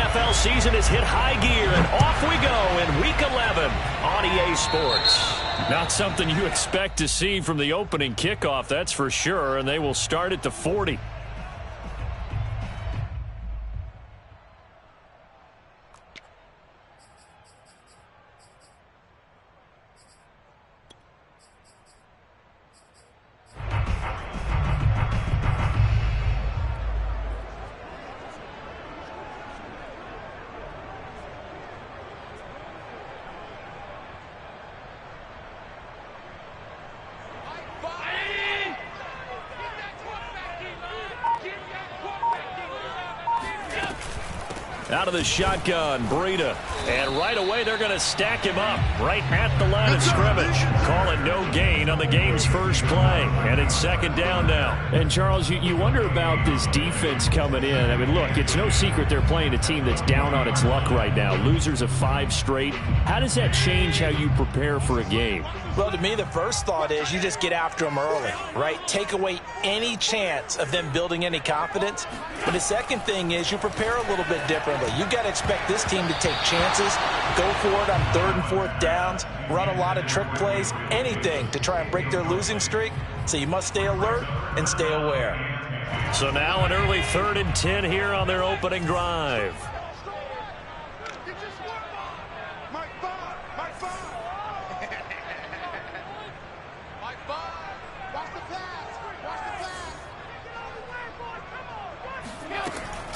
NFL season has hit high gear, and off we go in Week 11 on EA Sports. Not something you expect to see from the opening kickoff, that's for sure, and they will start at the 40. Out of the shotgun, Breida. And right away, they're going to stack him up right at the line of scrimmage. Calling no gain on the game's first play. And it's second down now. And, Charles, you wonder about this defense coming in. I mean, look, it's no secret they're playing a team that's down on its luck right now. Losers of 5 straight. How does that change how you prepare for a game? Well, to me, the first thought is you just get after them early, right? Take away any chance of them building any confidence. But the second thing is you prepare a little bit differently. You've got to expect this team to take chances, go for it on 3rd and 4th downs, run a lot of trick plays, anything to try and break their losing streak. So you must stay alert and stay aware. So now an early 3rd and 10 here on their opening drive.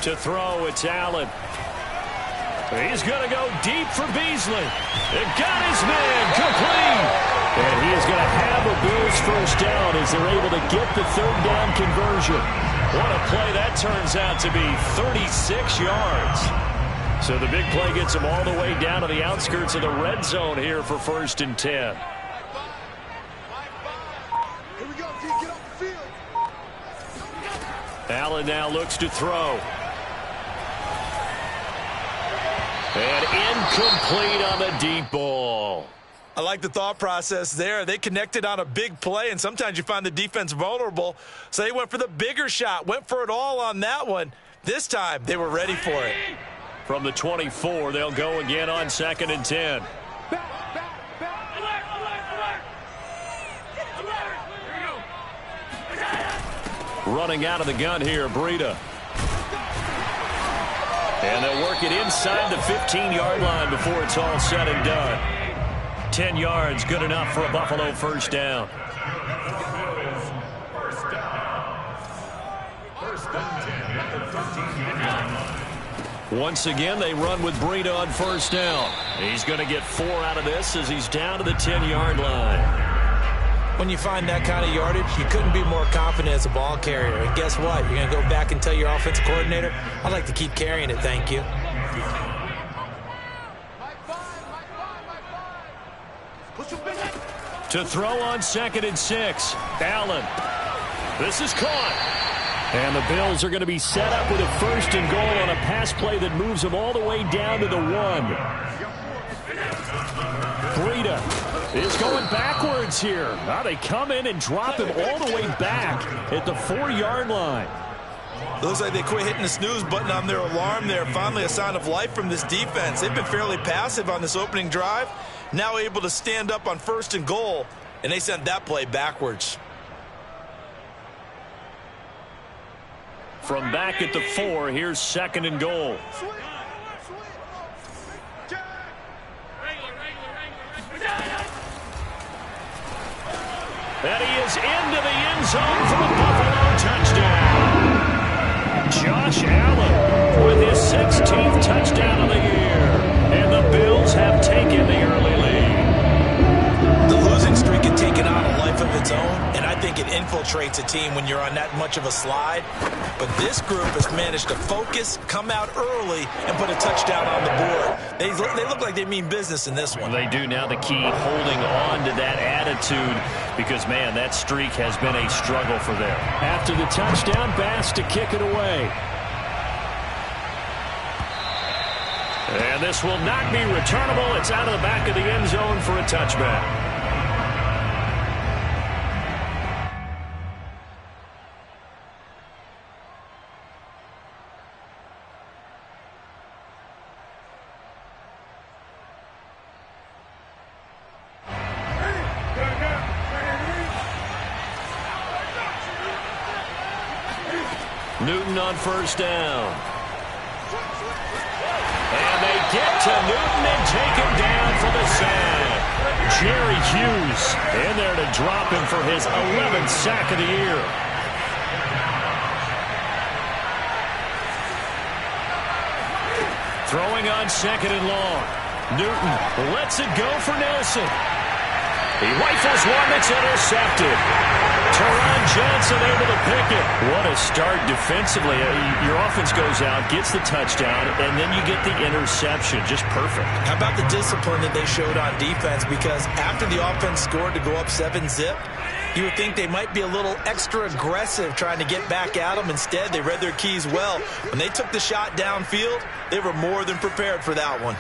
To throw, it's Allen. He's going to go deep for Beasley. It got his man complete. And he is going to have a Bills first down as they're able to get the 3rd down conversion. What a play that turns out to be, 36 yards. So the big play gets him all the way down to the outskirts of the red zone here for 1st and 10. Here we go, D, get off the field. Allen now looks to throw. And incomplete on the deep ball. I like the thought process there. They connected on a big play, and sometimes you find the defense vulnerable. So they went for the bigger shot, went for it all on that one. This time, they were ready for it. From the 24, they'll go again on 2nd and 10. Running out of the gun here, Breida. And they'll work it inside the 15-yard line before it's all said and done. 10 yards, good enough for a Buffalo first down. Once again, they run with Breida on first down. He's going to get 4 out of this as he's down to the 10-yard line. When you find that kind of yardage, you couldn't be more confident as a ball carrier. And guess what? You're going to go back and tell your offensive coordinator, I'd like to keep carrying it, thank you. To throw on 2nd and 6, Allen. This is caught. And the Bills are going to be set up with a 1st and goal on a pass play that moves them all the way down to the 1. Breida is going backwards here. Now they come in and drop him all the way back at the 4-yard line. Looks like they quit hitting the snooze button on their alarm there. Finally a sign of life from this defense. They've been fairly passive on this opening drive. Now able to stand up on 1st and goal, and they sent that play backwards. From back at the 4, here's 2nd and goal. And he is into the end zone for a Buffalo touchdown. Josh Allen with his 16th touchdown of the year. And the Bills have taken the early lead. The losing streak had taken on a life of its own, and I think it infiltrates a team when you're on that much of a slide. But this group has managed to focus, come out early, and put a touchdown on the board. They look like they mean business in this one. They do. Now the key, holding on to that attitude, because, man, that streak has been a struggle for them. After the touchdown, Bass to kick it away. And this will not be returnable. It's out of the back of the end zone for a touchback. Newton on first down. And they get to Newton and take him down for the sack. Jerry Hughes in there to drop him for his 11th sack of the year. Throwing on second and long. Newton lets it go for Nelson. He rifles one that's intercepted. Teron Johnson able to pick it. What a start defensively. Your offense goes out, gets the touchdown, and then you get the interception. Just perfect. How about the discipline that they showed on defense? Because after the offense scored to go up 7-zip, you would think they might be a little extra aggressive trying to get back at them. Instead, they read their keys well. When they took the shot downfield, they were more than prepared for that one.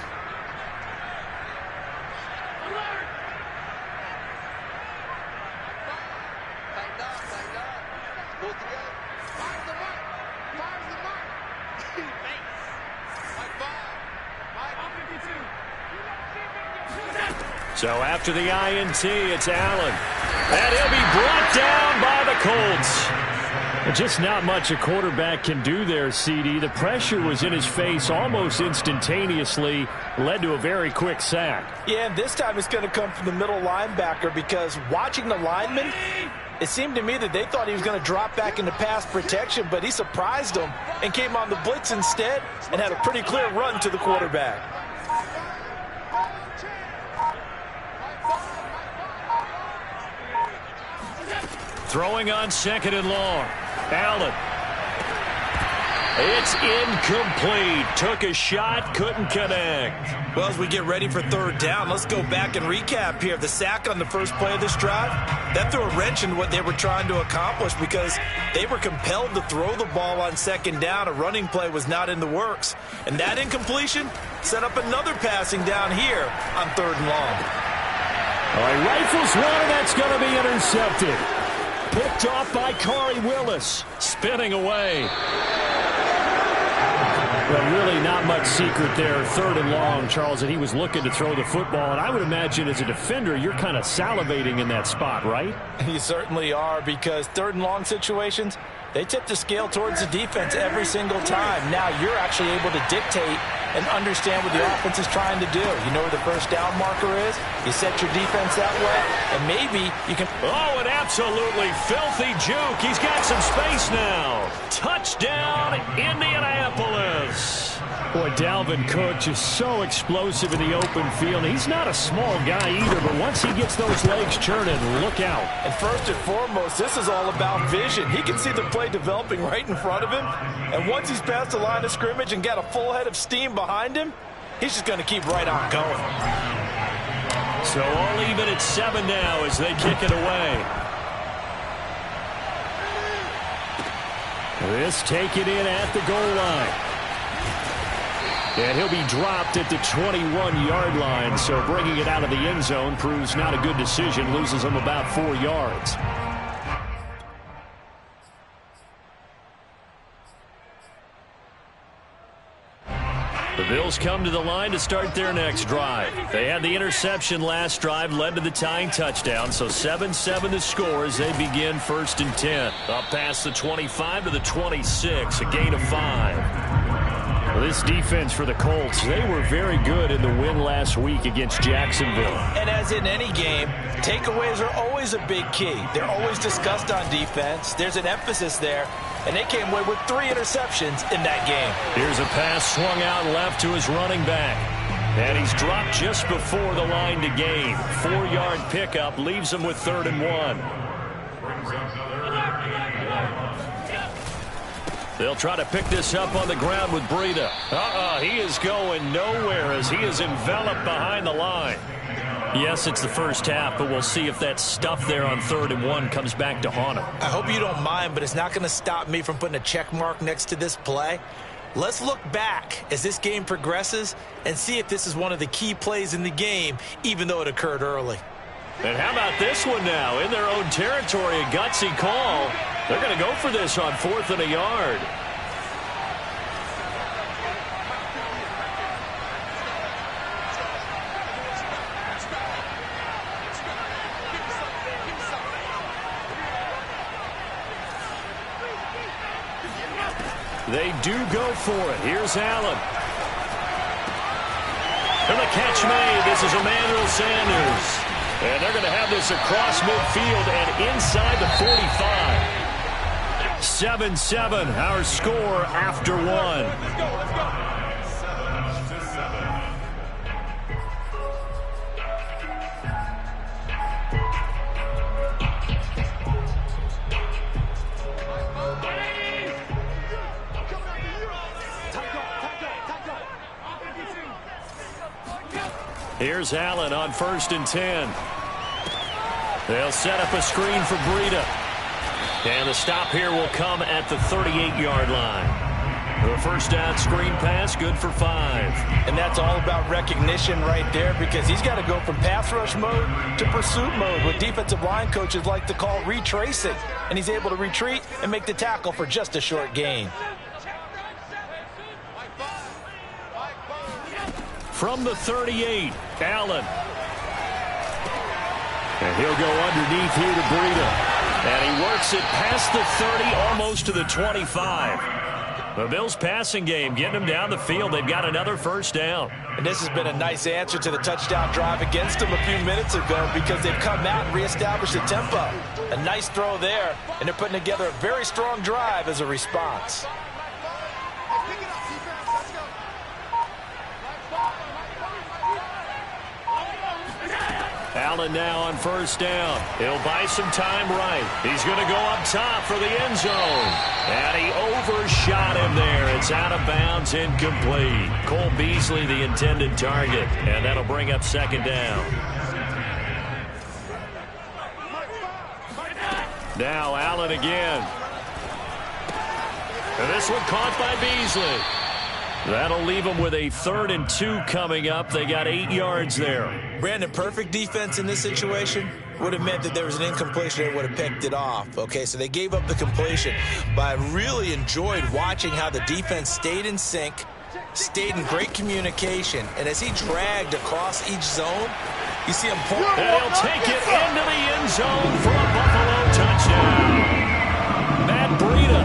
So after the INT, it's Allen. And he'll be brought down by the Colts. Just not much a quarterback can do there, CD. The pressure was in his face almost instantaneously, led to a very quick sack. Yeah, and this time it's going to come from the middle linebacker because watching the lineman, it seemed to me that they thought he was going to drop back into pass protection, but he surprised them and came on the blitz instead and had a pretty clear run to the quarterback. Throwing on second and long. Allen. It's incomplete. Took a shot, couldn't connect. Well, as we get ready for third down, let's go back and recap here. The sack on the first play of this drive, that threw a wrench in what they were trying to accomplish because they were compelled to throw the ball on second down. A running play was not in the works. And that incompletion set up another passing down here on third and long. All right, rifles one, and that's going to be intercepted. Picked off by Corey Willis. Spinning away. Well, really not much secret there. Third and long, Charles, and he was looking to throw the football. And I would imagine as a defender, you're kind of salivating in that spot, right? You certainly are, because third and long situations, they tip the scale towards the defense every single time. Now you're actually able to dictate and understand what the offense is trying to do. You know where the first down marker is. You set your defense that way, and maybe you can... Oh, an absolutely filthy juke. He's got some space now. Touchdown, Indianapolis. Boy, Dalvin Cook just so explosive in the open field. He's not a small guy either, but once he gets those legs churning, look out. And first and foremost, this is all about vision. He can see the play developing right in front of him, and once he's past the line of scrimmage and got a full head of steam behind him, he's just going to keep right on going. So all even at 7 now as they kick it away. This taken in at the goal line. And he'll be dropped at the 21-yard line, so bringing it out of the end zone proves not a good decision, loses him about 4 yards. The Bills come to the line to start their next drive. They had the interception last drive, led to the tying touchdown, so 7-7 the score as they begin 1st and 10. Up past the 25 to the 26, a gain of 5. Well, this defense for the Colts, they were very good in the win last week against Jacksonville. And as in any game, takeaways are always a big key. They're always discussed on defense. There's an emphasis there, and they came away with 3 interceptions in that game. Here's a pass swung out left to his running back. And he's dropped just before the line to gain. 4-yard pickup leaves him with 3rd and 1. They'll try to pick this up on the ground with Breida. He is going nowhere as he is enveloped behind the line. Yes, it's the first half, but we'll see if that stuff there on 3rd and 1 comes back to haunt him. I hope you don't mind, but it's not going to stop me from putting a check mark next to this play. Let's look back as this game progresses and see if this is one of the key plays in the game, even though it occurred early. And how about this one now? In their own territory, a gutsy call. They're going to go for this on 4th and a yard. They do go for it. Here's Allen. And the catch made. This is Emmanuel Sanders. And they're going to have this across midfield and inside the 45. 7-7, our score after one. Let's go, let's go. Here's Allen on 1st and 10. They'll set up a screen for Breida. And the stop here will come at the 38-yard line. The first down screen pass, good for 5. And that's all about recognition right there, because he's got to go from pass rush mode to pursuit mode, what defensive line coaches like to call retracing. And he's able to retreat and make the tackle for just a short gain. From the 38, Allen. And he'll go underneath here to Breida. And he works it past the 30, almost to the 25. The Bills' passing game getting them down the field. They've got another first down. And this has been a nice answer to the touchdown drive against them a few minutes ago, because they've come out and reestablished the tempo. A nice throw there, and they're putting together a very strong drive as a response. Allen now on first down. He'll buy some time right. He's going to go up top for the end zone. And he overshot him there. It's out of bounds, incomplete. Cole Beasley, the intended target. And that'll bring up second down. Now Allen again. And this one caught by Beasley. That'll leave them with a 3rd and 2 coming up. They got 8 yards there. Brandon, perfect defense in this situation would have meant that there was an incompletion. They would have picked it off. Okay, so they gave up the completion. But I really enjoyed watching how the defense stayed in sync, stayed in great communication. And as he dragged across each zone, you see him pull. And he'll take it into the end zone for a Buffalo touchdown. Matt Breida,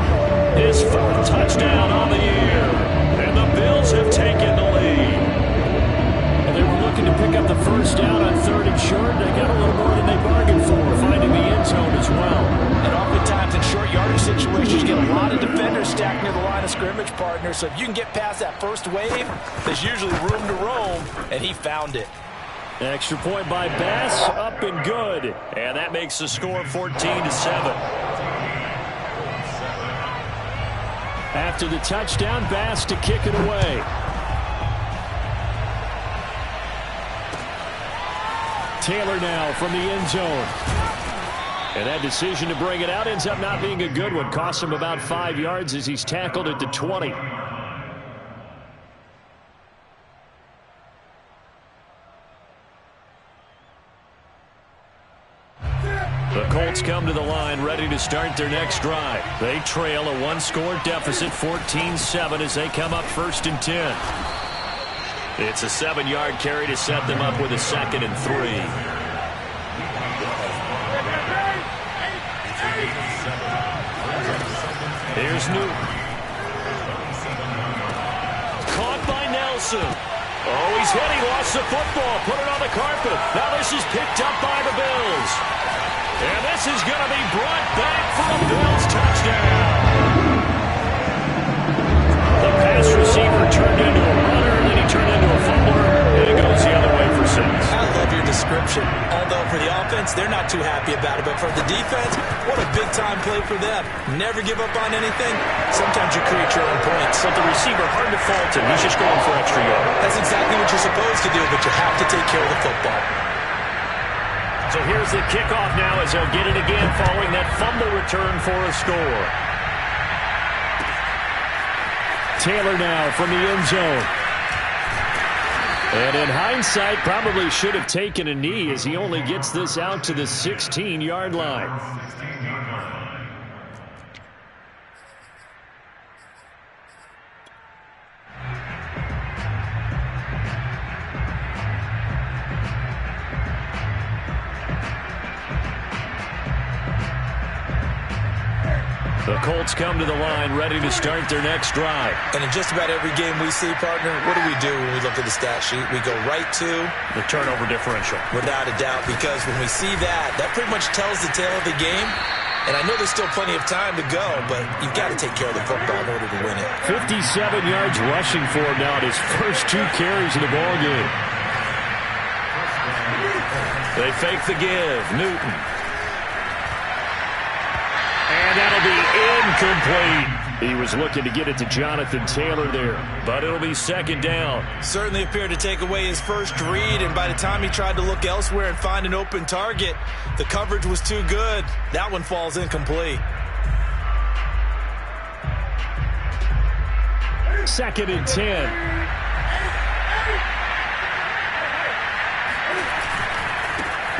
his 4th touchdown on the year. And the Bills have taken the lead. And they were looking to pick up the first down on 3rd and short. They got a little more than they bargained for, finding the end zone as well. And oftentimes in short yardage situations, you get a lot of defenders stacked near the line of scrimmage, partner. So if you can get past that first wave, there's usually room to roam, and he found it. Extra point by Bass, up and good. And that makes the score 14-7. After the touchdown, Bass to kick it away. Taylor now from the end zone. And that decision to bring it out ends up not being a good one. Costs him about 5 yards as he's tackled at the 20. The Colts come to the line ready to start their next drive. They trail a 1-score deficit, 14-7, as they come up 1st and 10. It's a 7-yard carry to set them up with a 2nd and 3. Here's Newton. Caught by Nelson. Oh, he's hit. He lost the football. Put it on the carpet. Now this is picked up by the Bills. And this is going to be brought back for a Bills touchdown. The pass receiver turned into a runner, and then he turned into a fumbler, and it goes the other way for 6. I love your description. Although for the offense, they're not too happy about it. But for the defense, what a big-time play for them. Never give up on anything. Sometimes you create your own points. But the receiver, hard to fault him. He's just going for extra yards. That's exactly what you're supposed to do, but you have to take care of the football. So here's the kickoff now as they'll get it again following that fumble return for a score. Taylor now from the end zone. And in hindsight, probably should have taken a knee as he only gets this out to the 16-yard line. The Colts come to the line, ready to start their next drive. And in just about every game we see, partner, what do when we look at the stat sheet? We go right to the turnover differential. Without a doubt, because when we see that, that pretty much tells the tale of the game. And I know there's still plenty of time to go, but you've got to take care of the football in order to win it. 57 yards rushing for him now in his first 2 carries of the ball game. They fake the give. Newton. And that'll be incomplete. He was looking to get it to Jonathan Taylor there, but it'll be second down. Certainly appeared to take away his first read, and by the time he tried to look elsewhere and find an open target, the coverage was too good. That one falls incomplete. Second and 10.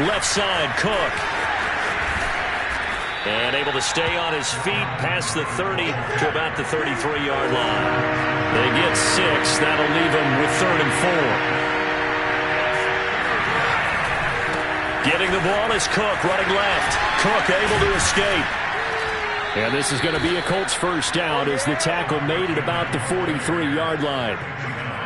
Left side, Cook. And able to stay on his feet past the 30 to about the 33-yard line. They get 6. That'll leave them with 3rd and 4. Getting the ball is Cook running left. Cook able to escape. And this is going to be a Colts first down as the tackle made at about the 43-yard line.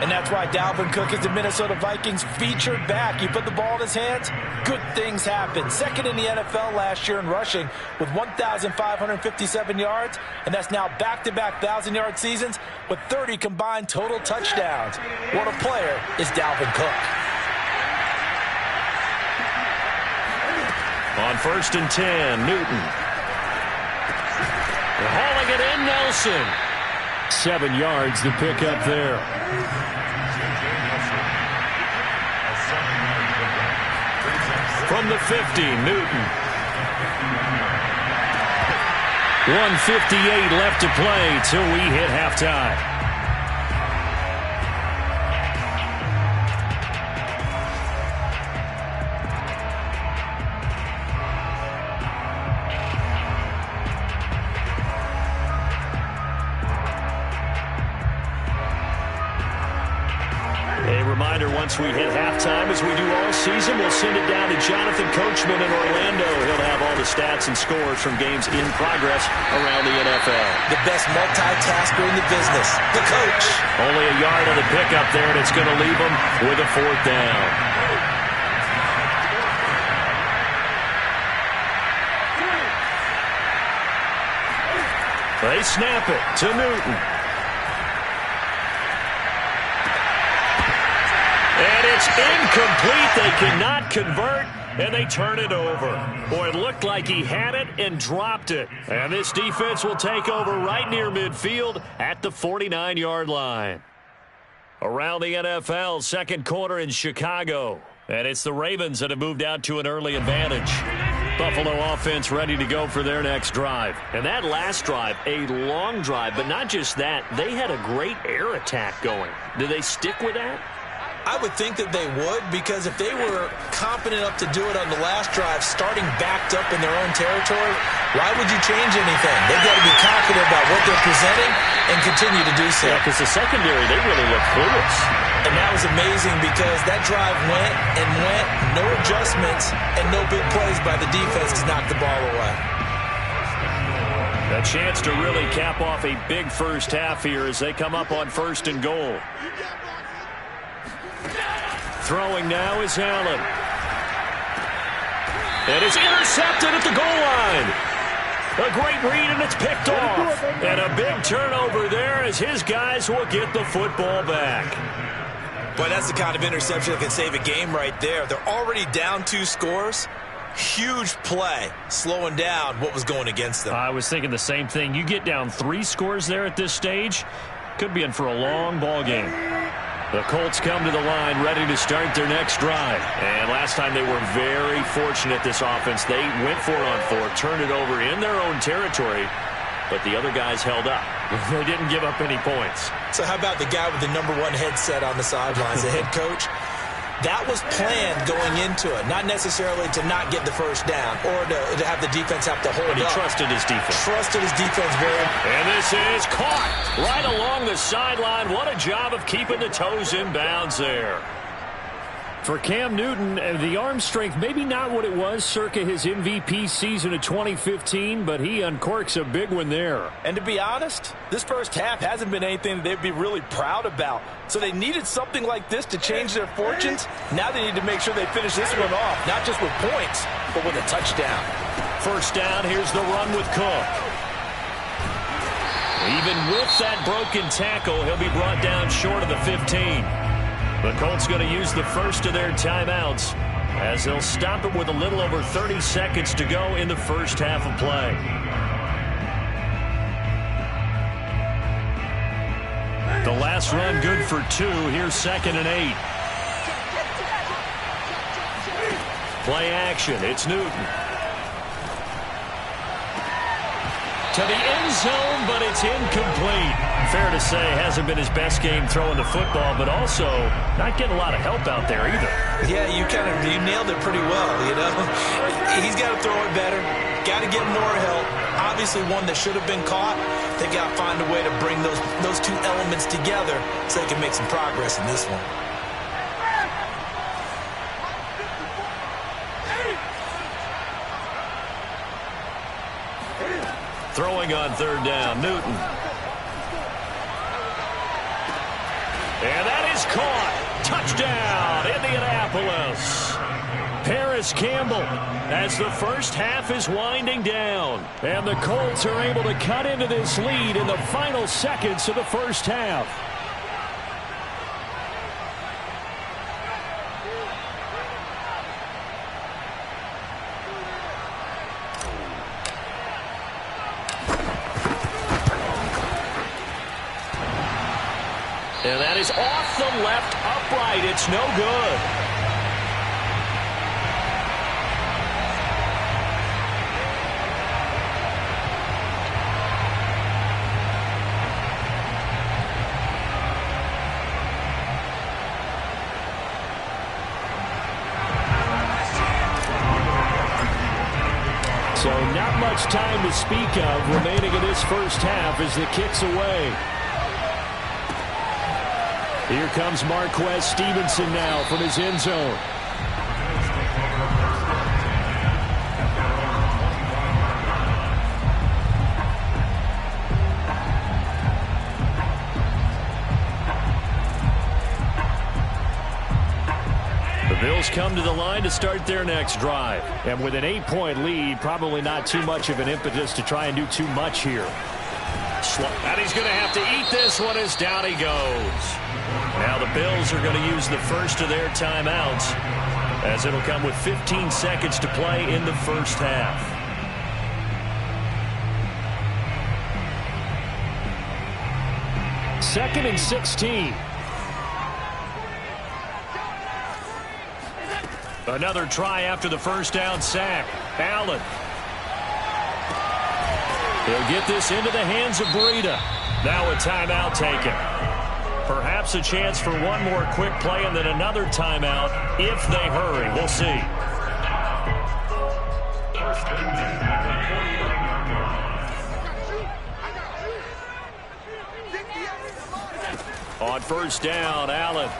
And that's why Dalvin Cook is the Minnesota Vikings featured back. You put the ball in his hands, good things happen. Second in the NFL last year in rushing with 1,557 yards, and that's now back-to-back 1,000-yard seasons with 30 combined total touchdowns. What a player is Dalvin Cook. On 1st and 10, Newton. They're hauling it in, Nelson. 7 yards to pick up there. From the 50, Newton. 1:58 left to play till we hit halftime. Once we hit halftime, as we do all season, we'll send it down to Jonathan Coachman in Orlando. He'll have all the stats and scores from games in progress around the NFL. The best multitasker in the business, the coach. Only a yard on the pickup there, and it's going to leave him with a 4th down. They snap it to Newton. And it's incomplete. They cannot convert, and they turn it over. Boy, it looked like he had it and dropped it. And this defense will take over right near midfield at the 49-yard line. Around the NFL, second quarter in Chicago. And it's the Ravens that have moved out to an early advantage. Buffalo offense ready to go for their next drive. And that last drive, a long drive, but not just that. They had a great air attack going. Do they stick with that? I would think that they would, because if they were competent enough to do it on the last drive, starting backed up in their own territory, why would you change anything? They've got to be confident about what they're presenting and continue to do so. Yeah, because the secondary, they really look clueless. And that was amazing because that drive went and went, no adjustments, and no big plays by the defense to knock the ball away. A chance to really cap off a big first half here as they come up on 1st and goal. Throwing now is Allen. It is intercepted at the goal line. A great read, and it's picked off. And a big turnover there as his guys will get the football back. Boy, that's the kind of interception that can save a game right there. They're already down 2 scores. Huge play, slowing down what was going against them. I was thinking the same thing. You get down 3 scores there at this stage, could be in for a long ball game. The Colts come to the line ready to start their next drive. And last time they were very fortunate, this offense. They went 4-on-4, turned it over in their own territory, but the other guys held up. They didn't give up any points. So how about the guy with the #1 headset on the sidelines, the head coach? That was planned going into it, not necessarily to not get the first down or to have the defense have to hold up. But he trusted his defense. Trusted his defense very much. And this is caught right along the sideline. What a job of keeping the toes in bounds there. For Cam Newton, the arm strength maybe not what it was circa his MVP season of 2015, but he uncorks a big one there. And to be honest, this first half hasn't been anything that they'd be really proud about. So they needed something like this to change their fortunes. Now they need to make sure they finish this one off, not just with points, but with a touchdown. First down, here's the run with Cook. Even with that broken tackle, he'll be brought down short of the 15. The Colts going to use the first of their timeouts as they'll stop it with a little over 30 seconds to go in the first half of play. The last run good for 2. Here's 2nd and 8. Play action. It's Newton. To the end zone, but it's incomplete. Fair to say, hasn't been his best game throwing the football, but also not getting a lot of help out there either. Yeah, you nailed it pretty well, you know. He's got to throw it better. Got to get more help. Obviously one that should have been caught. They got to find a way to bring those two elements together so they can make some progress in this one. Throwing on 3rd down, Newton. And that is caught. Touchdown, Indianapolis. Paris Campbell as the first half is winding down. And the Colts are able to cut into this lead in the final seconds of the first half. And that is off the left upright. It's no good. So not much time to speak of remaining in this first half as the kick's away. Here comes Marquez Stevenson now from his end zone. The Bills come to the line to start their next drive. And with an 8-point lead, probably not too much of an impetus to try and do too much here. And he's going to have to eat this one as down he goes. Now the Bills are going to use the first of their timeouts as it'll come with 15 seconds to play in the first half. Second and 16. Another try after the first down sack. Allen. He'll get this into the hands of Breida. Now a timeout taken. Perhaps a chance for one more quick play and then another timeout if they hurry. We'll see. On first down, Allen.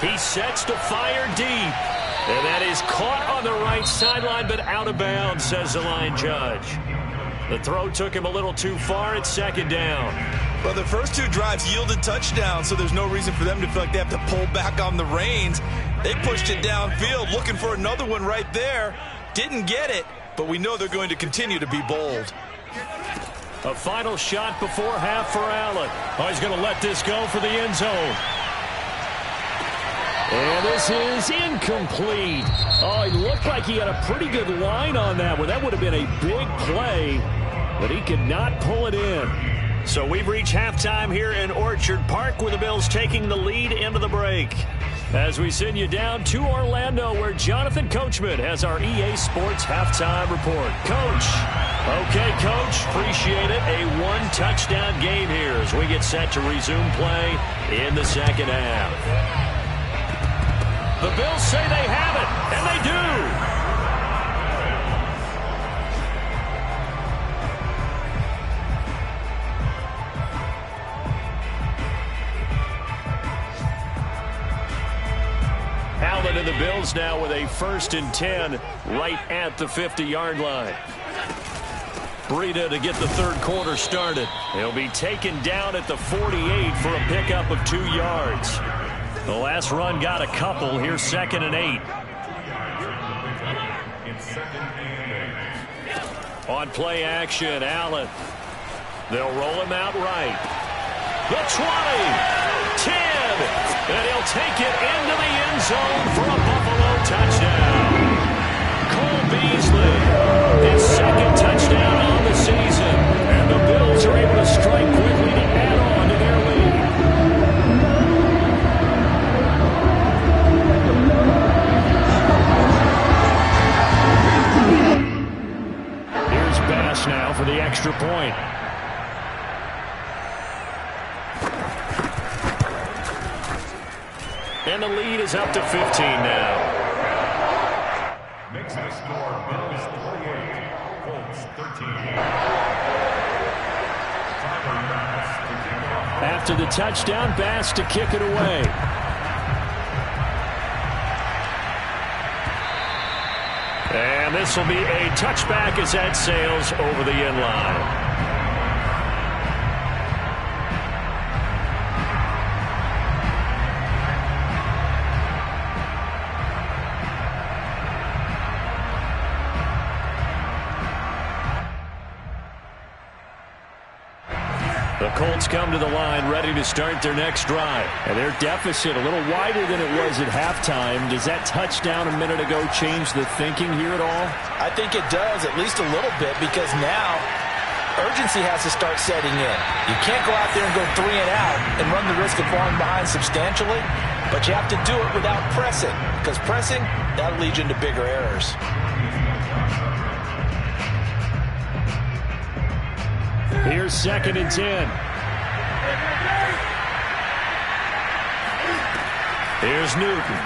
He sets to fire deep. And that is caught on the right sideline, but out of bounds, says the line judge. The throw took him a little too far. It's second down. Well, the first two drives yielded touchdowns, so there's no reason for them to feel like they have to pull back on the reins. They pushed it downfield, looking for another one right there. Didn't get it, but we know they're going to continue to be bold. A final shot before half for Allen. Oh, he's going to let this go for the end zone. And this is incomplete. Oh, it looked like he had a pretty good line on that one. That would have been a big play, but he could not pull it in. So we've reached halftime here in Orchard Park with the Bills taking the lead into the break. As we send you down to Orlando where Jonathan Coachman has our EA Sports Halftime Report. Coach. Okay, Coach. Appreciate it. A one-touchdown game here as we get set to resume play in the second half. The Bills say they have it, and they do. Bills now with a 1st and 10 right at the 50-yard line. Breida to get the third quarter started. He'll be taken down at the 48 for a pickup of 2 yards. The last run got a couple. Here's 2nd and 8. On play action, Allen. They'll roll him out right. The 20, 10, and he'll take it into the end zone for a Buffalo touchdown. Cole Beasley, his 2nd touchdown on the season, and the Bills are able to strike quickly to add on to their lead. Here's Bass now for the extra point. And the lead is up to 15 now. Makes the score Bills 38, Colts 13. After the touchdown, Bass to kick it away. And this will be a touchback as that sails over the end line. The Colts come to the line ready to start their next drive. And their deficit a little wider than it was at halftime. Does that touchdown a minute ago change the thinking here at all? I think it does, at least a little bit, because now urgency has to start setting in. You can't go out there and go 3 and out and run the risk of falling behind substantially, but you have to do it without pressing, because pressing, that'll lead you into bigger errors. Here's 2nd and 10. Here's Newton.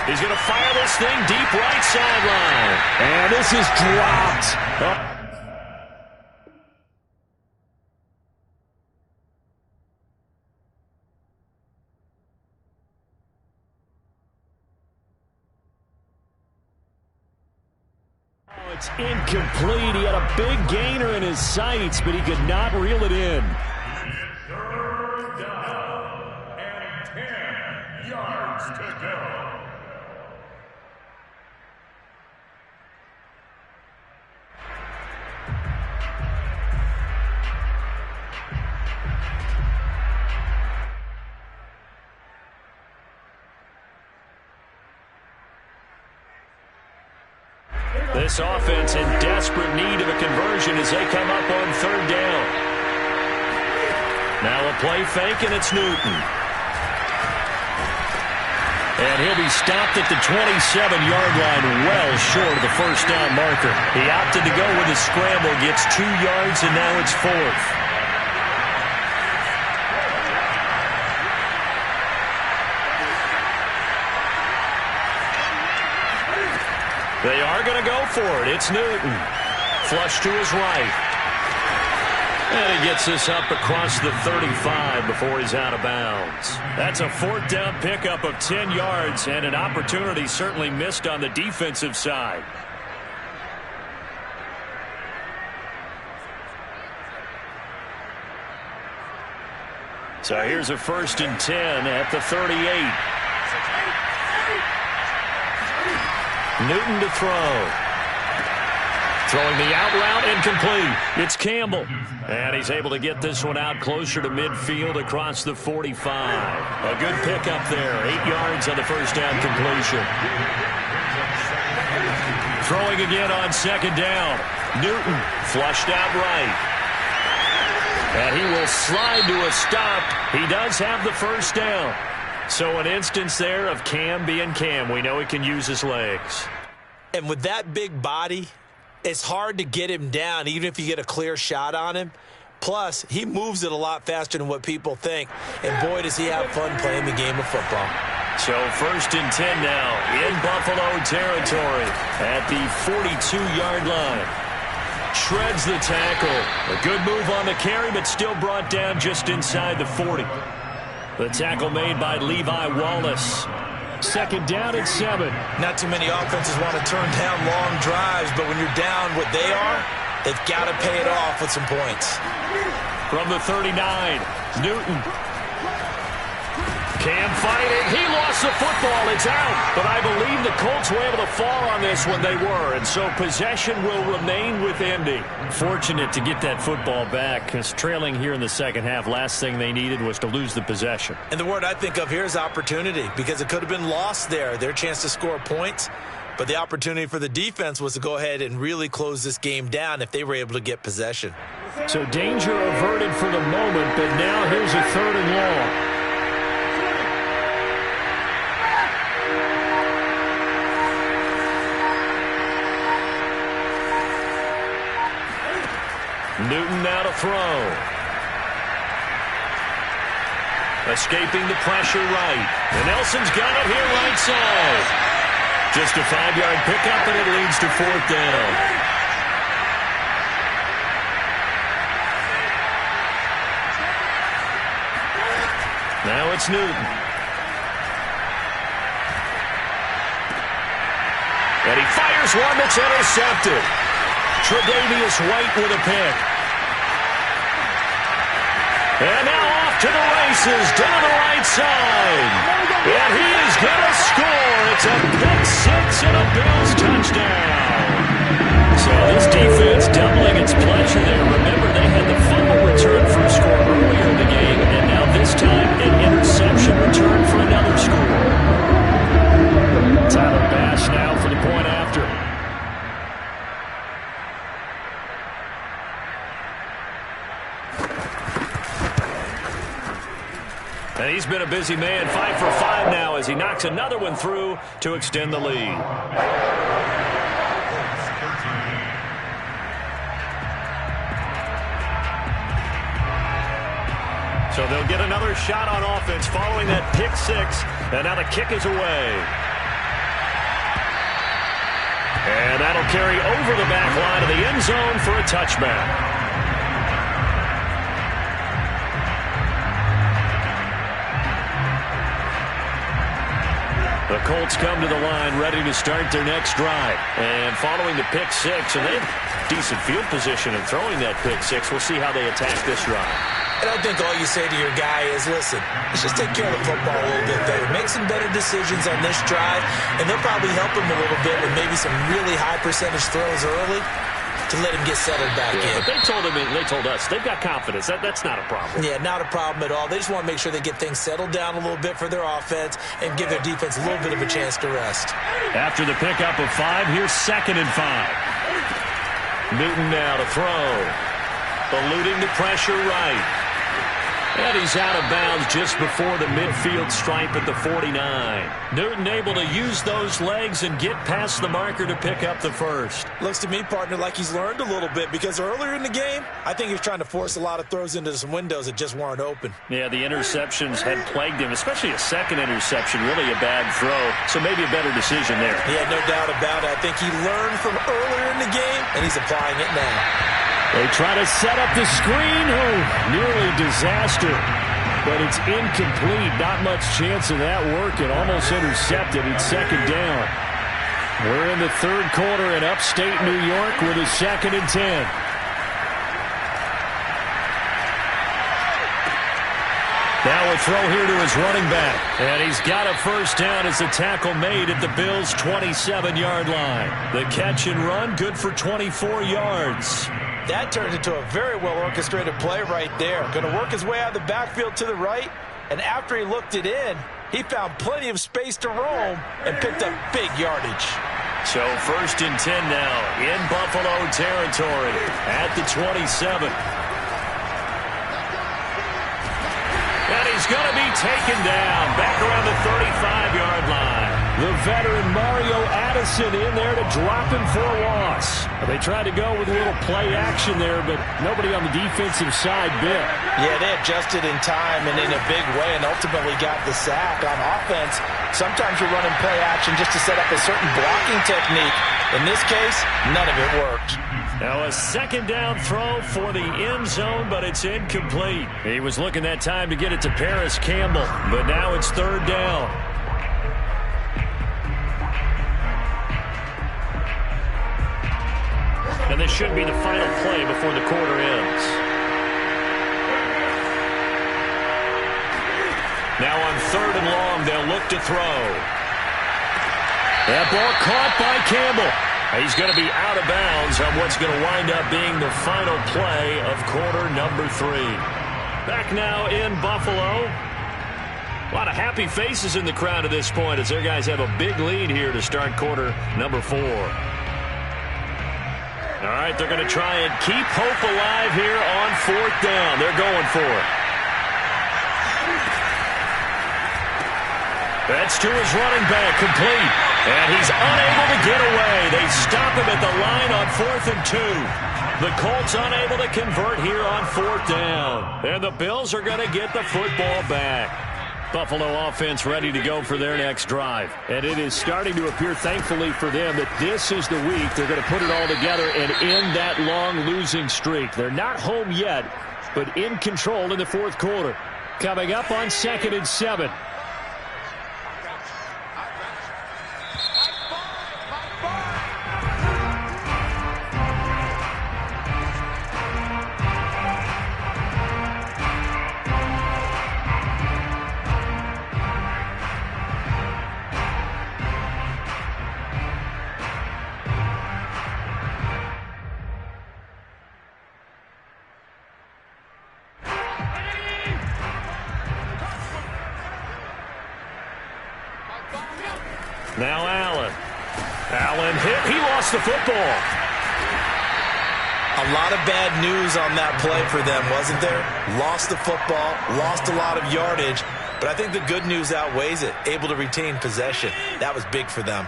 He's going to fire this thing deep right sideline. And this is dropped. It's incomplete. He had a big gainer in his sights, but he could not reel it in. 3rd down and 10 yards to go. This offense in desperate need of a conversion as they come up on 3rd down. Now a play fake, and it's Newton. And he'll be stopped at the 27-yard line, well short of the 1st down marker. He opted to go with a scramble, gets 2 yards, and now it's 4th. They are going to go for it. It's Newton. Flush to his right. And he gets this up across the 35 before he's out of bounds. That's a 4th down pickup of 10 yards and an opportunity certainly missed on the defensive side. So here's a 1st and 10 at the 38. Newton to throw. Throwing the out route, incomplete. It's Campbell. And he's able to get this one out closer to midfield across the 45. A good pickup there. 8 yards on the 1st down completion. Throwing again on 2nd down. Newton flushed out right. And he will slide to a stop. He does have the 1st down. So an instance there of Cam being Cam. We know he can use his legs. And with that big body, it's hard to get him down, even if you get a clear shot on him. Plus, he moves it a lot faster than what people think. And boy, does he have fun playing the game of football. So 1st and 10 now in Buffalo territory at the 42-yard line. Shreds the tackle. A good move on the carry, but still brought down just inside the 40. The tackle made by Levi Wallace. Second down and 7. Not too many offenses want to turn down long drives, but when you're down what they are, they've got to pay it off with some points. From the 39, Newton. Cam fighting. He lost the football. It's out. But I believe the Colts were able to fall on this when they were, and so possession will remain with Indy. Fortunate to get that football back, because trailing here in the second half, last thing they needed was to lose the possession. And the word I think of here is opportunity, because it could have been lost there, their chance to score points. But the opportunity for the defense was to go ahead and really close this game down if they were able to get possession. So danger averted for the moment, but now here's a 3rd and long. Newton now to throw. Escaping the pressure right. And Nelson's got it here right side. Just a 5-yard pickup, and it leads to 4th down. Now it's Newton. And he fires one that's intercepted. Tre'Davious White with a pick. And now off to the races, down the right side. And he is going to score. It's a pick 6 and a Bills touchdown. So this defense doubling its pleasure there. Remember, they had the fumble return for a score earlier in the game, and now this time an interception return for another score. Tyler Bass now for the point after. And he's been a busy man, 5 for 5 now as he knocks another one through to extend the lead. So they'll get another shot on offense following that pick 6, and now the kick is away. And that'll carry over the back line of the end zone for a touchback. The Colts come to the line ready to start their next drive. And following the pick 6, and they have decent field position in throwing that pick 6. We'll see how they attack this drive. And I think all you say to your guy is, listen, let's just take care of the football a little bit better. Make some better decisions on this drive, and they'll probably help him a little bit with maybe some really high percentage throws early to let him get settled back in. But they told him, and they told us, they've got confidence. That's not a problem. Yeah, not a problem at all. They just want to make sure they get things settled down a little bit for their offense and give their defense a little bit of a chance to rest. After the pickup of 5, here's 2nd and 5. Newton now to throw. Eluding the pressure right. And he's out of bounds just before the midfield stripe at the 49. Newton able to use those legs and get past the marker to pick up the first. Looks to me, partner, like he's learned a little bit, because earlier in the game, I think he was trying to force a lot of throws into some windows that just weren't open. Yeah, the interceptions had plagued him, especially a second interception, really a bad throw. So maybe a better decision there. Yeah, no doubt about it. I think he learned from earlier in the game, and he's applying it now. They try to set up the screen. Oh, nearly disaster. But it's incomplete. Not much chance of that working. Almost intercepted. It's 2nd down. We're in the 3rd quarter in upstate New York with a 2nd and 10. Now a throw here to his running back. And he's got a first down as the tackle made at the Bills' 27-yard line. The catch and run, good for 24 yards. That turned into a very well-orchestrated play right there. Going to work his way out of the backfield to the right, and after he looked it in, he found plenty of space to roam and picked up big yardage. So 1st and 10 now in Buffalo territory at the 27. And he's going to be taken down back around the 35-yard line. The veteran Mario Addison in there to drop him for a loss. They tried to go with a little play action there, but nobody on the defensive side bit. Yeah, they adjusted in time and in a big way and ultimately got the sack. On offense, sometimes you're running play action just to set up a certain blocking technique. In this case, none of it worked. Now a 2nd down throw for the end zone, but it's incomplete. He was looking that time to get it to Paris Campbell, but now it's 3rd down. And this should be the final play before the quarter ends. Now on 3rd and long, they'll look to throw. That ball caught by Campbell. He's going to be out of bounds on what's going to wind up being the final play of quarter number 3. Back now in Buffalo. A lot of happy faces in the crowd at this point as their guys have a big lead here to start quarter number 4. All right, they're going to try and keep hope alive here on 4th down. They're going for it. That's to his running back, complete. And he's unable to get away. They stop him at the line on 4th and 2. The Colts unable to convert here on 4th down. And the Bills are going to get the football back. Buffalo offense ready to go for their next drive. And it is starting to appear, thankfully for them, that this is the week they're going to put it all together and end that long losing streak. They're not home yet, but in control in the 4th quarter. Coming up on 2nd and 7. Now Allen. Allen hit. He lost the football. A lot of bad news on that play for them, wasn't there? Lost the football, lost a lot of yardage, but I think the good news outweighs it. Able to retain possession. That was big for them.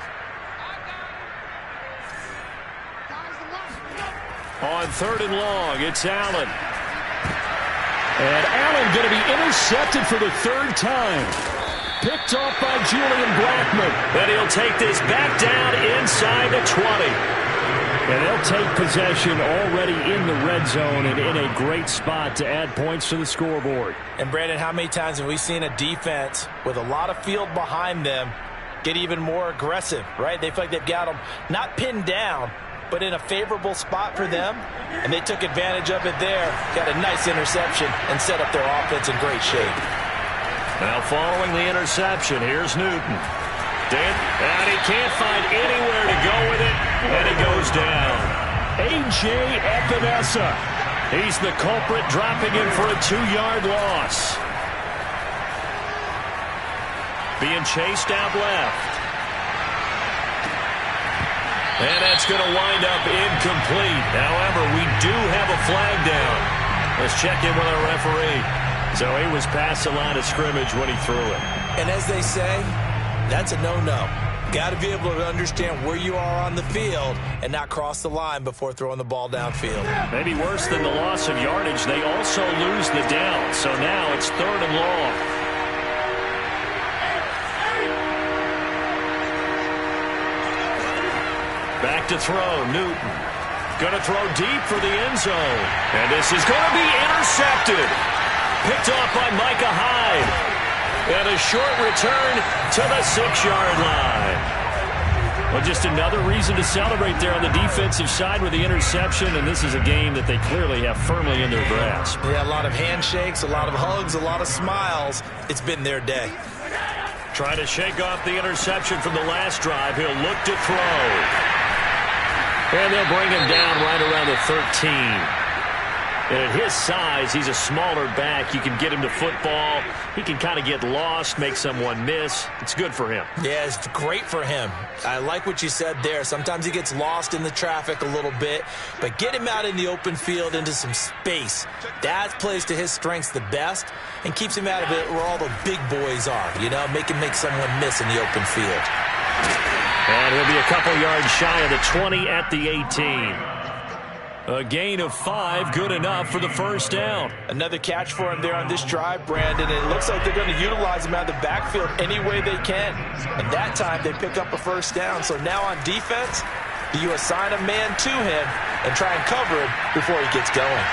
On 3rd and long, it's Allen. And Allen going to be intercepted for the 3rd time. Picked off by Julian Blackmon. And he'll take this back down inside the 20. And they'll take possession already in the red zone and in a great spot to add points to the scoreboard. And Brandon, how many times have we seen a defense with a lot of field behind them get even more aggressive, right? They feel like they've got them not pinned down, but in a favorable spot for them. And they took advantage of it there. Got a nice interception and set up their offense in great shape. Now following the interception, here's Newton. And he can't find anywhere to go with it, and he goes down. A.J. Epinesa. He's the culprit, dropping him for a 2-yard loss. Being chased out left. And that's going to wind up incomplete. However, we do have a flag down. Let's check in with our referee. So he was past the line of scrimmage when he threw it. And as they say, that's a no-no. Got to be able to understand where you are on the field and not cross the line before throwing the ball downfield. Maybe worse than the loss of yardage, they also lose the down. So now it's 3rd and long. Back to throw, Newton. Going to throw deep for the end zone. And this is going to be intercepted. Picked off by Micah Hyde. And a short return to the 6-yard line. Well, just another reason to celebrate there on the defensive side with the interception, and this is a game that they clearly have firmly in their grasp. Yeah, a lot of handshakes, a lot of hugs, a lot of smiles. It's been their day. Trying to shake off the interception from the last drive. He'll look to throw. And they'll bring him down right around the 13. And at his size, he's a smaller back. You can get him to football. He can kind of get lost, make someone miss. It's good for him. Yeah, it's great for him. I like what you said there. Sometimes he gets lost in the traffic a little bit, but get him out in the open field into some space. That plays to his strengths the best and keeps him out of it where all the big boys are, you know, make someone miss in the open field. And he'll be a couple yards shy of the 20 at the 18. A gain of 5, good enough for the first down. Another catch for him there on this drive, Brandon. It looks like they're going to utilize him out of the backfield any way they can. And that time they pick up a first down. So now on defense, you assign a man to him and try and cover him before he gets going.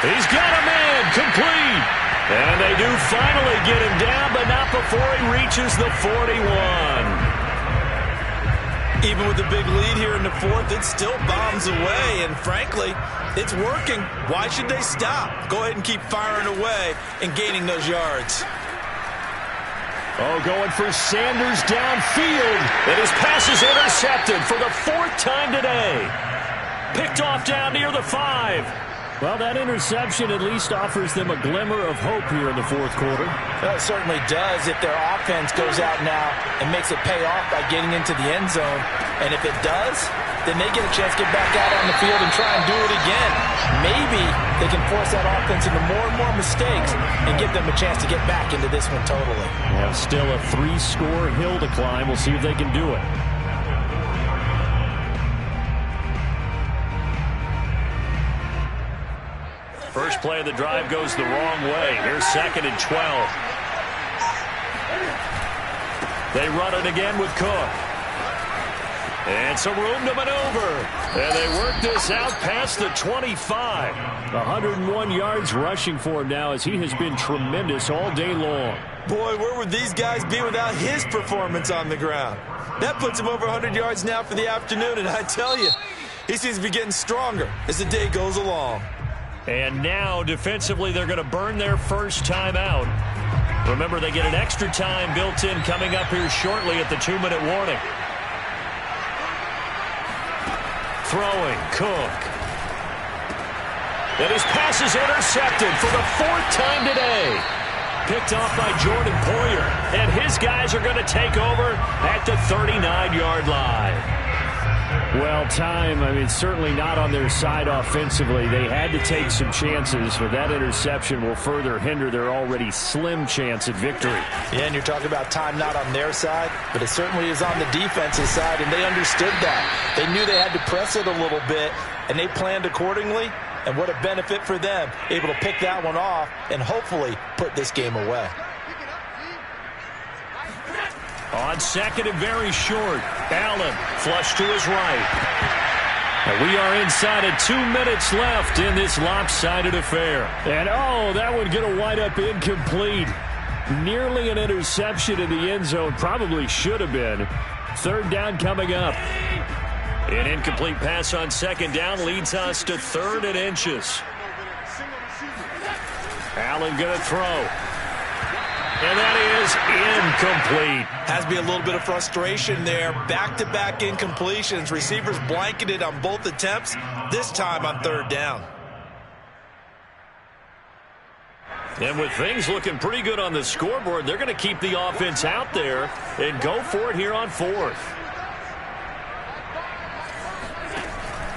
He's got a man, complete. And they do finally get him down, but not before he reaches the 41. Even with a big lead here in the fourth, it still bombs away, and frankly, it's working. Why should they stop? Go ahead and keep firing away and gaining those yards. Oh, going for Sanders downfield. And his pass is intercepted for the fourth time today. Picked off down near the 5. Well, that interception at least offers them a glimmer of hope here in the fourth quarter. Well, it certainly does if their offense goes out now and makes it pay off by getting into the end zone. And if it does, then they get a chance to get back out on the field and try and do it again. Maybe they can force that offense into more and more mistakes and give them a chance to get back into this one totally. Well, still a 3-score hill to climb. We'll see if they can do it. First play of the drive goes the wrong way. Here's 2nd and 12. They run it again with Cook. And some room to maneuver. And they work this out past the 25. 101 yards rushing for him now as he has been tremendous all day long. Boy, where would these guys be without his performance on the ground? That puts him over 100 yards now for the afternoon, and I tell you, he seems to be getting stronger as the day goes along. And now, defensively, they're going to burn their first time out. Remember, they get an extra time built in coming up here shortly at the 2-minute warning. Throwing, Cook. And his pass is intercepted for the 4th time today. Picked off by Jordan Poyer. And his guys are going to take over at the 39-yard line. Well, time, certainly not on their side offensively. They had to take some chances, but that interception will further hinder their already slim chance at victory. Yeah, and you're talking about time not on their side, but it certainly is on the defensive side, and they understood that. They knew they had to press it a little bit, and they planned accordingly, and what a benefit for them, able to pick that one off and hopefully put this game away. On 2nd and very short, Allen flush to his right. And we are inside of 2 minutes left in this lopsided affair. And that one going to wind up incomplete. Nearly an interception in the end zone. Probably should have been. 3rd down coming up. An incomplete pass on 2nd down leads us to 3rd and inches. Allen going to throw. And that is incomplete. Has to be a little bit of frustration there. Back-to-back incompletions. Receivers blanketed on both attempts, this time on 3rd down. And with things looking pretty good on the scoreboard, they're going to keep the offense out there and go for it here on 4th.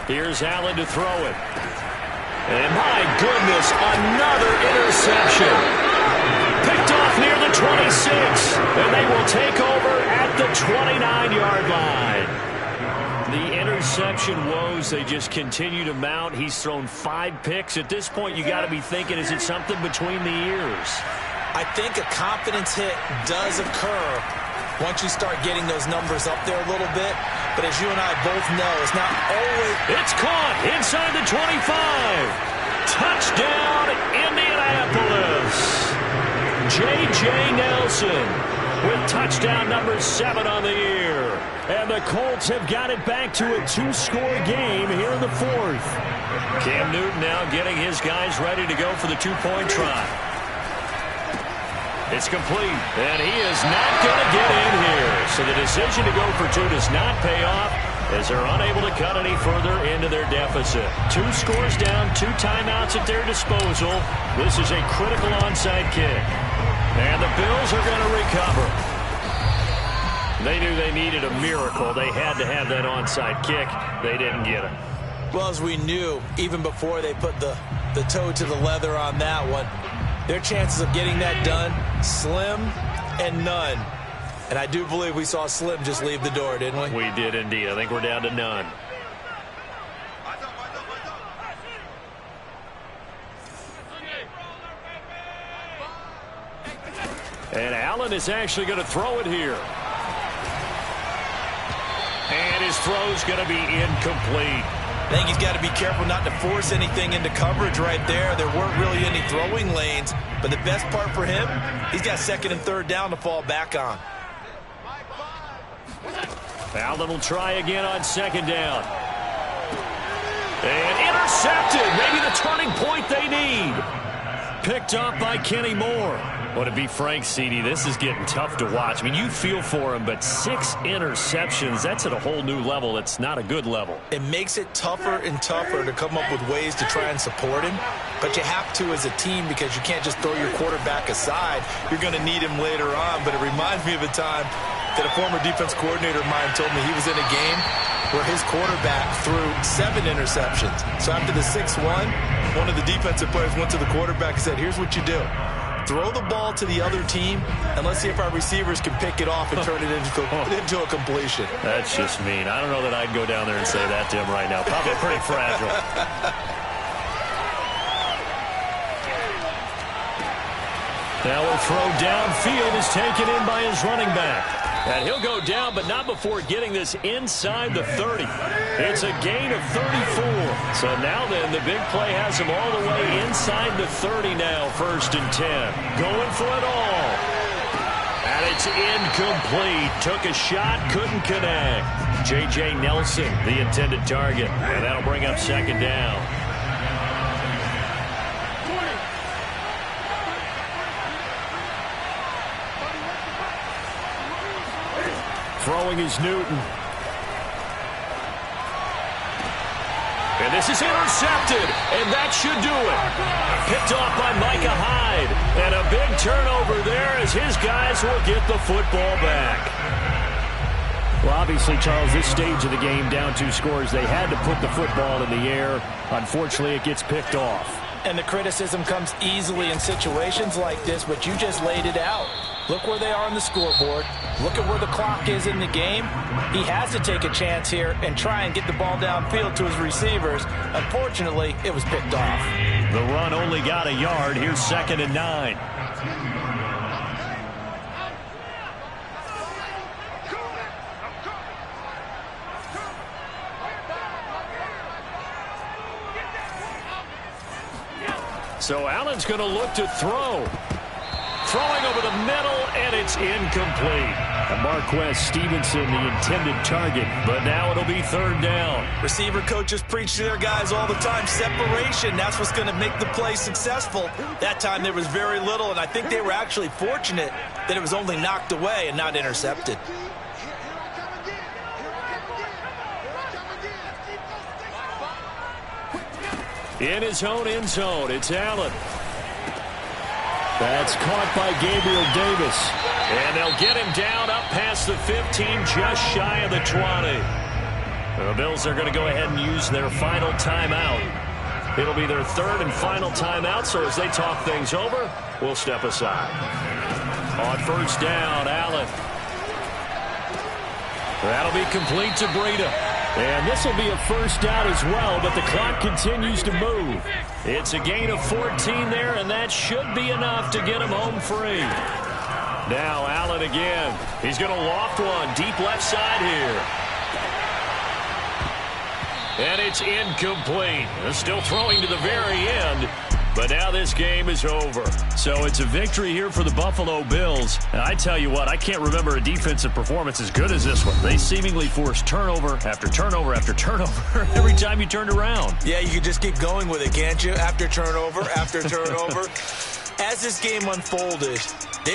Here's Allen to throw it. And my goodness, another interception. Picked off near the 26, and they will take over at the 29-yard line. The interception woes, they just continue to mount. He's thrown 5 picks. At this point, you got to be thinking, is it something between the ears? I think a confidence hit does occur once you start getting those numbers up there a little bit. But as you and I both know, it's not always... It's caught inside the 25. Touchdown, Indianapolis. J.J. Nelson with touchdown number 7 on the year. And the Colts have got it back to a 2-score game here in the 4th. Cam Newton now getting his guys ready to go for the 2-point try. It's complete, and he is not going to get in here. So the decision to go for 2 does not pay off as they're unable to cut any further into their deficit. 2 scores down, 2 timeouts at their disposal. This is a critical onside kick. And the Bills are going to recover. They knew they needed a miracle. They had to have that onside kick. They didn't get it. Well, as we knew, even before they put the toe to the leather on that one, their chances of getting that done, slim and none. And I do believe we saw Slim just leave the door, didn't we? We did indeed. I think we're down to none. And Allen is actually going to throw it here. And his throw's going to be incomplete. I think he's got to be careful not to force anything into coverage right there. There weren't really any throwing lanes. But the best part for him, he's got 2nd and 3rd down to fall back on. Allen will try again on second down. And intercepted. Maybe the turning point they need. Picked up by Kenny Moore. Well, to be frank, CD, this is getting tough to watch. I mean, you feel for him, but 6 interceptions, that's at a whole new level. It's not a good level. It makes it tougher and tougher to come up with ways to try and support him, but you have to as a team because you can't just throw your quarterback aside. You're going to need him later on, but it reminds me of a time that a former defense coordinator of mine told me he was in a game where his quarterback threw 7 interceptions. So after the 6-1, one of the defensive players went to the quarterback and said, here's what you do. Throw the ball to the other team, and let's see if our receivers can pick it off and turn it into a completion. That's just mean. I don't know that I'd go down there and say that to him right now. Probably pretty fragile. Now a throw downfield is taken in by his running back. And he'll go down, but not before getting this inside the 30. It's a gain of 34. So now then, the big play has him all the way inside the 30 now, 1st and 10. Going for it all. And it's incomplete. Took a shot, couldn't connect. J.J. Nelson, the intended target. And that'll bring up 2nd down. Throwing is Newton. And this is intercepted, and that should do it. Picked off by Micah Hyde. And a big turnover there as his guys will get the football back. Well, obviously, Charles, this stage of the game, down 2 scores, they had to put the football in the air. Unfortunately, it gets picked off. And the criticism comes easily in situations like this, but you just laid it out. Look where they are on the scoreboard. Look at where the clock is in the game. He has to take a chance here and try and get the ball downfield to his receivers. Unfortunately, it was picked off. The run only got a yard. Here's 2nd and 9. So Allen's going to look to throw. Throwing over the middle, and it's incomplete. And Marquez Stevenson, the intended target, but now it'll be 3rd down. Receiver coaches preach to their guys all the time. Separation, that's what's going to make the play successful. That time there was very little, and I think they were actually fortunate that it was only knocked away and not intercepted. In his own end zone, it's Allen. That's caught by Gabriel Davis. And they'll get him down up past the 15, just shy of the 20. The Bills are going to go ahead and use their final timeout. It'll be their 3rd and final timeout, so as they talk things over, we'll step aside. On 1st down, Allen. That'll be complete to Breida. And this will be a 1st down as well, but the clock continues to move. It's a gain of 14 there, and that should be enough to get him home free. Now Allen again. He's going to loft one deep left side here. And it's incomplete. Still throwing to the very end. But now this game is over. So it's a victory here for the Buffalo Bills. And I tell you what, I can't remember a defensive performance as good as this one. They seemingly forced turnover after turnover after turnover every time you turned around. Yeah, you can just keep going with it, can't you? After turnover, after turnover. As this game unfolded,